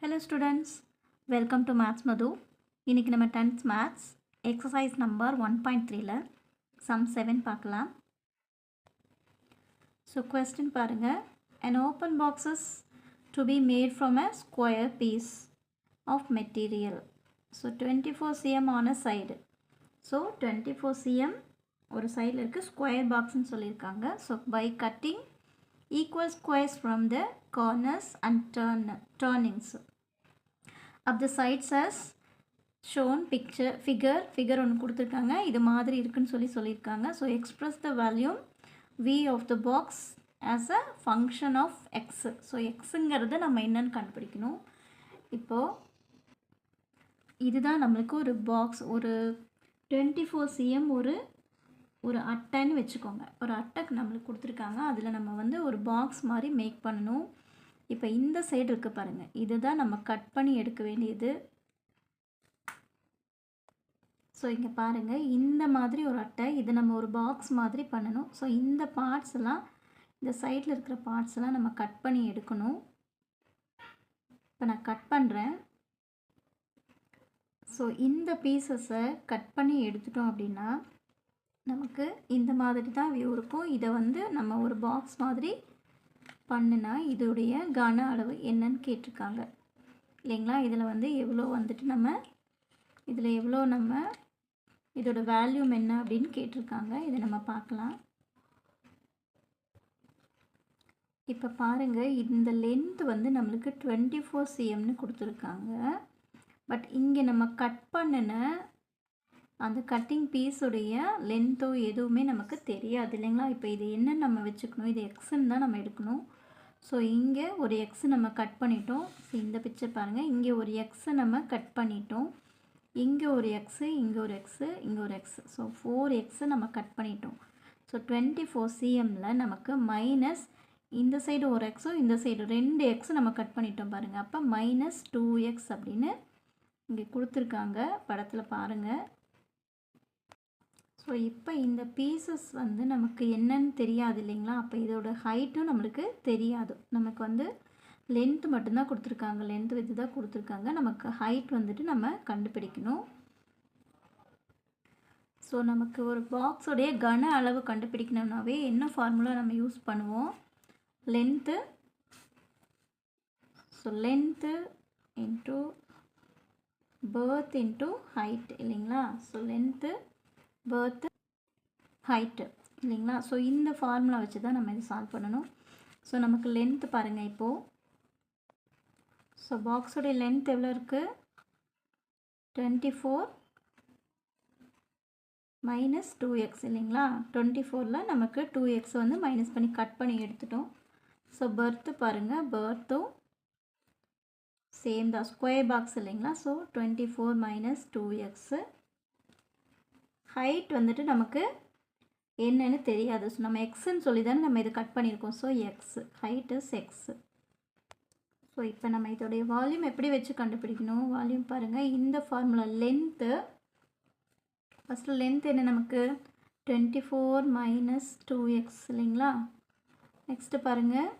Hello students, welcome to Maths Madhu. இன்னைக்கு நம்ம 10th Maths exercise number 1.3ல sum 7 பார்க்கலாம். So question பாருங்க. An open box is to be made from a square piece of material. So 24 cm on a side. So 24 cm ஒரு சைடில் இருக்கு square பாக்ஸ்ன்னு சொல்லியிருக்காங்க. So by cutting equal squares from the corners and turnings of the sides as shown figure ஒன்று கொடுத்துருக்காங்க. இது மாதிரி இருக்குன்னு சொல்லியிருக்காங்க. So express the volume V of the box as a function of x. So xங்கிறத நம்ம என்னன்னு கண்டுபிடிக்கணும். இப்போது இதுதான் நம்மளுக்கு ஒரு பாக்ஸ், ஒரு 24 cm ஒரு அட்டைன்னு வச்சுக்கோங்க. ஒரு அட்டைக்கு நம்மளுக்கு கொடுத்துருக்காங்க. அதில் நம்ம வந்து ஒரு பாக்ஸ் மாதிரி மேக் பண்ணணும். இப்போ இந்த சைடு இருக்குது பாருங்கள், இதுதான் நம்ம கட் பண்ணி எடுக்க வேண்டியது. ஸோ இங்கே பாருங்கள், இந்த மாதிரி ஒரு அட்டை, இது நம்ம ஒரு பாக்ஸ் மாதிரி பண்ணணும். ஸோ இந்த பார்ட்ஸ் எல்லாம், இந்த சைடில் இருக்கிற பார்ட்ஸ் எல்லாம் நம்ம கட் பண்ணி எடுக்கணும். இப்போ நான் கட் பண்ணுறேன். ஸோ இந்த பீசஸை கட் பண்ணி எடுத்துட்டோம் அப்படின்னா நமக்கு இந்த மாதிரி தான் வியூ இருக்கும். இதை வந்து நம்ம ஒரு பாக்ஸ் மாதிரி பண்ணுனா இதோடைய கன அளவு என்னன்னு கேட்டிருக்காங்க இல்லைங்களா. இதில் வந்து எவ்வளோ வந்துட்டு நம்ம இதோட வேல்யூம் என்ன அப்படின்னு கேட்டிருக்காங்க. இதை நம்ம பார்க்கலாம். இப்போ பாருங்கள், இந்த லென்த் வந்து நம்மளுக்கு 24 cmன்னு கொடுத்துருக்காங்க. பட் இங்கே நம்ம கட் பண்ணின அந்த கட்டிங் பீஸுடைய லென்த்தோ எதுவுமே நமக்கு தெரியாது இல்லைங்களா. இப்போ இது என்னன்னு நம்ம வச்சுக்கணும், இது எக்ஸுன்னு தான் நம்ம எடுக்கணும். ஸோ இங்கே ஒரு எக்ஸு நம்ம கட் பண்ணிட்டோம். ஸோ இந்த பிக்சர் பாருங்கள், இங்கே ஒரு எக்ஸை நம்ம கட் பண்ணிட்டோம். இங்கே ஒரு எக்ஸு, இங்கே ஒரு எக்ஸு, இங்கே ஒரு எக்ஸு. ஸோ 4 எக்ஸை நம்ம கட் பண்ணிட்டோம். ஸோ 24 cmல நமக்கு மைனஸ் இந்த சைடு ஒரு எக்ஸும் இந்த சைடு 2 எக்ஸு நம்ம கட் பண்ணிட்டோம் பாருங்கள். அப்போ -2x அப்படின்னு இங்கே கொடுத்துருக்காங்க, படத்தில் பாருங்கள். ஸோ இப்போ இந்த பீசஸ் வந்து நமக்கு என்னன்னு தெரியாது இல்லைங்களா. அப்போ இதோட ஹைட்டும் நம்மளுக்கு தெரியாது. நமக்கு வந்து லென்த்து மட்டும்தான் கொடுத்துருக்காங்க, லென்த் வித்து தான் கொடுத்துருக்காங்க. நமக்கு ஹைட் வந்துட்டு நம்ம கண்டுபிடிக்கணும். ஸோ நமக்கு ஒரு பாக்ஸோடைய கன அளவு கண்டுபிடிக்கணும்னாவே என்ன ஃபார்முலா நம்ம யூஸ் பண்ணுவோம், length. So length into breadth into height இல்லைங்களா. ஸோ லென்த்து பர்த்து ஹைட்டு இல்லைங்களா. ஸோ இந்த ஃபார்முலா வச்சு தான் நம்ம இதை சால்வ் பண்ணணும். ஸோ நமக்கு லென்த்து பாருங்கள் இப்போது. ஸோ பாக்ஸோடைய லென்த் எவ்வளோ இருக்குது, 24 - 2x இல்லைங்களா. 24ல் நமக்கு 2x வந்து மைனஸ் பண்ணி கட் பண்ணி எடுத்துட்டோம். ஸோ பர்த்து பாருங்கள், பர்த்தும் சேம் தான், ஸ்கொயர் பாக்ஸ் இல்லைங்களா. So 24 - 2x. ஹைட் வந்துட்டு நமக்கு என்னன்னு தெரியாது. ஸோ நம்ம எக்ஸுன்னு சொல்லி தானே நம்ம இதை கட் பண்ணியிருக்கோம். So x, height is x. So இப்போ நம்ம இதோடைய வால்யூம் எப்படி வச்சு கண்டுபிடிக்கணும், வால்யூம் பாருங்கள், இந்த ஃபார்முலா லென்த்து. ஃபஸ்ட்டு லென்த் என்ன நமக்கு 24 - 2x இல்லைங்களா. நெக்ஸ்ட்டு பாருங்கள்,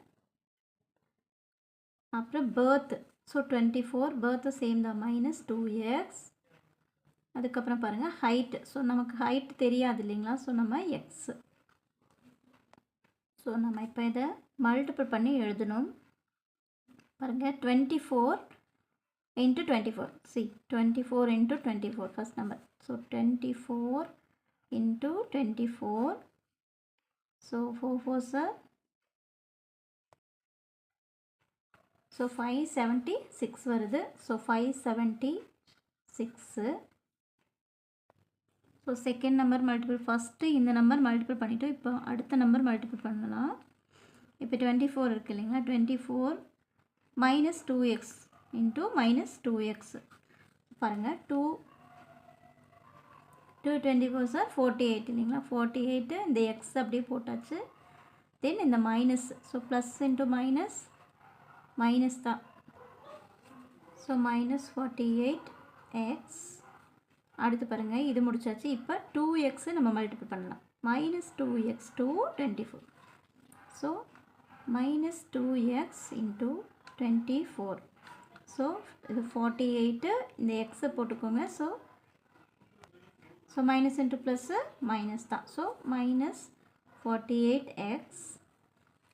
அப்புறம் பர்த்து. ஸோ 24 பர்த்து சேம் தான், -2x. அதுக்கப்புறம் பாருங்கள் ஹைட்டு. ஸோ நமக்கு ஹைட் தெரியாது இல்லைங்களா. ஸோ நம்ம எக்ஸு. ஸோ நம்ம இப்போ இதை மல்டிபிள் பண்ணி எழுதணும். பாருங்கள் 24 × 24. C 24 × 24 first number. So 24 × 24. So 4 4s. So 576 வருது. So 576. So second number multiple, first இந்த நம்பர் மல்டிபிள் பண்ணிவிட்டோம். இப்போ அடுத்த நம்பர் மல்டிபிள் பண்ணலாம். இப்போ 24 இருக்குது இல்லைங்களா. 24 - 2x × -2x. பாருங்கள் 2 24 48 இல்லைங்களா. 48 இந்த எக்ஸ் அப்படியே போட்டாச்சு. தென் இந்த minus. So plus into minus தான். So -48x. அடுத்து பாருங்கள், இது முடிச்சாச்சு. இப்போ 2x நம்ம மல்டிபிள் பண்ணலாம். -2x to 24. So -2x × 24. So இது 48 இந்த எக்ஸை போட்டுக்கோங்க. So minus into plus minus தான். So minus 48x.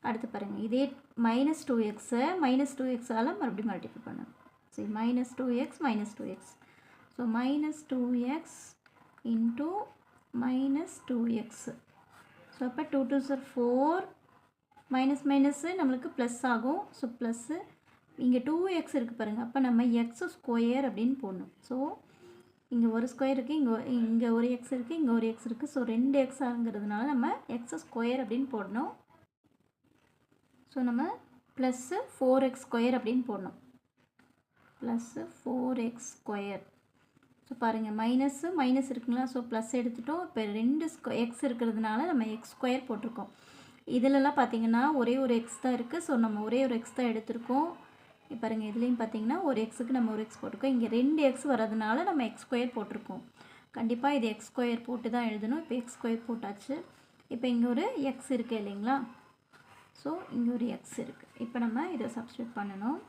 அடுத்து பாருங்கள், இதே மைனஸ் 2xை மைனஸ் 2xால் மறுபடியும் மல்டிப்ளை பண்ணணும். சரி, minus 2x. So minus 2x into minus 2x. So அப்போ 2 2s are 4, மைனஸ் மைனஸ்ஸு நம்மளுக்கு ப்ளஸ் ஆகும். ஸோ ப்ளஸ்ஸு இங்கே 2x இருக்குது பாருங்கள். அப்போ நம்ம எக்ஸ் ஸ்கொயர் அப்படின்னு போடணும். ஸோ இங்கே ஒரு ஸ்கொயர் இருக்குது, இங்கே ஒரு எக்ஸ் இருக்குது, இங்கே ஒரு எக்ஸ் இருக்குது. ஸோ 2 எக்ஸ் ஆகுங்கிறதுனால நம்ம எக்ஸ் ஸ்கொயர் அப்படின்னு போடணும். ஸோ நம்ம ப்ளஸ்ஸு 4x ஸ்கொயர் அப்படின்னு போடணும். Plus 4x square. ஸோ பாருங்கள், மைனஸ் இருக்குங்களா? ஸோ ப்ளஸ் எடுத்துட்டோம். இப்போ 2 எக்ஸ் இருக்கிறதுனால நம்ம எக்ஸ் ஸ்கொயர் போட்டிருக்கோம். இதிலெல்லாம் பார்த்திங்கன்னா ஒரே ஒரு எக்ஸ் தான் இருக்குது. ஸோ நம்ம ஒரே ஒரு எக்ஸ் தான் எடுத்திருக்கோம். இப்போ பாருங்கள், இதுலேயும் பார்த்திங்கன்னா ஒரு எக்ஸுக்கு நம்ம ஒரு எக்ஸ் போட்டிருக்கோம். இங்கே 2 எக்ஸ் வரதுனால நம்ம எக்ஸ் ஸ்கொயர் போட்டிருக்கோம். கண்டிப்பாக இது எக்ஸ் ஸ்கொயர் போட்டு தான் எழுதணும். இப்போ எக்ஸ் ஸ்கொயர் போட்டாச்சு. இப்போ இங்கே ஒரு எக்ஸ் இருக்குது இல்லைங்களா? ஸோ இங்கே ஒரு எக்ஸ் இருக்குது. இப்போ நம்ம இதை சப்ஸ்டியூட் பண்ணணும்.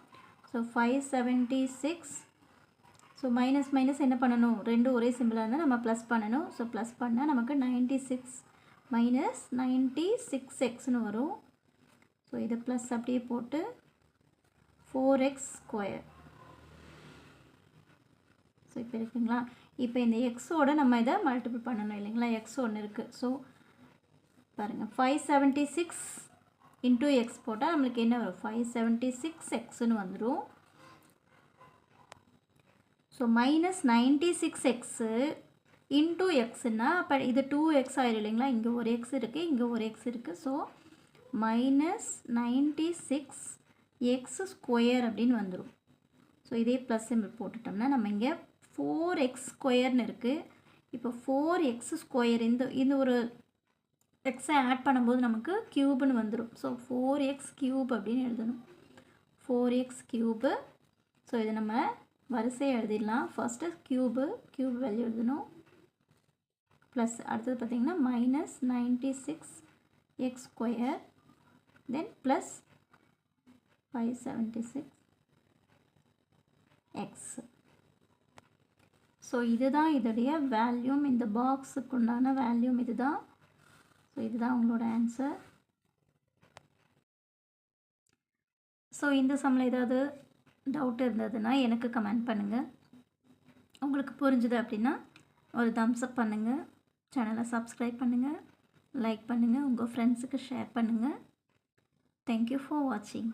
ஸோ 576. ஸோ மைனஸ் என்ன பண்ணணும்? 2 ஒரே சிம்பிளாக இருந்தால் நம்ம ப்ளஸ் பண்ணணும். ஸோ ப்ளஸ் பண்ணால் நமக்கு 96 மைனஸ் 96xன்னு வரும். ஸோ இதை ப்ளஸ் அப்படியே போட்டு 4x ஸ்கொயர். ஸோ இப்போ இருக்குங்களா? இப்போ இந்த எக்ஸோட நம்ம இதை மல்டிபிள் பண்ணணும் இல்லைங்களா? எக்ஸ் ஒன்று இருக்குது. ஸோ பாருங்கள், 576 இன்ட்டு எக்ஸ் போட்டால் நம்மளுக்கு என்ன வரும்? 576xன்னு வந்துடும். ஸோ மைனஸ் 96x இன்ட்டு எக்ஸுன்னா அப்போ இது 2x ஆயிடும் இல்லைங்களா? இங்கே ஒரு எக்ஸ் இருக்குது, இங்கே ஒரு எக்ஸ் இருக்குது. ஸோ மைனஸ் 96x ஸ்கொயர் அப்படின்னு வந்துடும். ஸோ இதே ப்ளஸ் சிம்பிள் போட்டுட்டோம்னா நம்ம இங்கே 4x ஸ்கொயர்னு இருக்குது. இப்போ 4x ஸ்கொயர் இந்த ஒரு எக்ஸை ஆட் பண்ணும்போது நமக்கு க்யூப்னு வந்துடும். ஸோ 4x க்யூப் அப்படின்னு எழுதணும். 4x cube. ஸோ இதை நம்ம வரிசையை எழுதிடலாம். ஃபஸ்ட்டு க்யூப் வேல்யூ எழுதணும். ப்ளஸ் அடுத்தது பார்த்திங்கன்னா மைனஸ் 96x ஸ்கொயர், தென் ப்ளஸ் 576x. ஸோ இதுதான் இதோடைய வேல்யூம். இந்த பாக்ஸுக்கு உண்டான வேல்யூம் இதுதான். ஸோ இதுதான் உங்களோட ஆன்சர். ஸோ இந்த சம்மில் ஏதாவது டவுட் இருந்ததுன்னா எனக்கு கமெண்ட் பண்ணுங்கள். உங்களுக்கு புரிஞ்சுது அப்படின்னா ஒரு தம்ஸ் அப் பண்ணுங்கள். சேனலை சப்ஸ்கிரைப் பண்ணுங்கள், லைக் பண்ணுங்கள், உங்கள் ஃப்ரெண்ட்ஸுக்கு ஷேர் பண்ணுங்கள். தேங்க்யூ ஃபார் வாட்சிங்.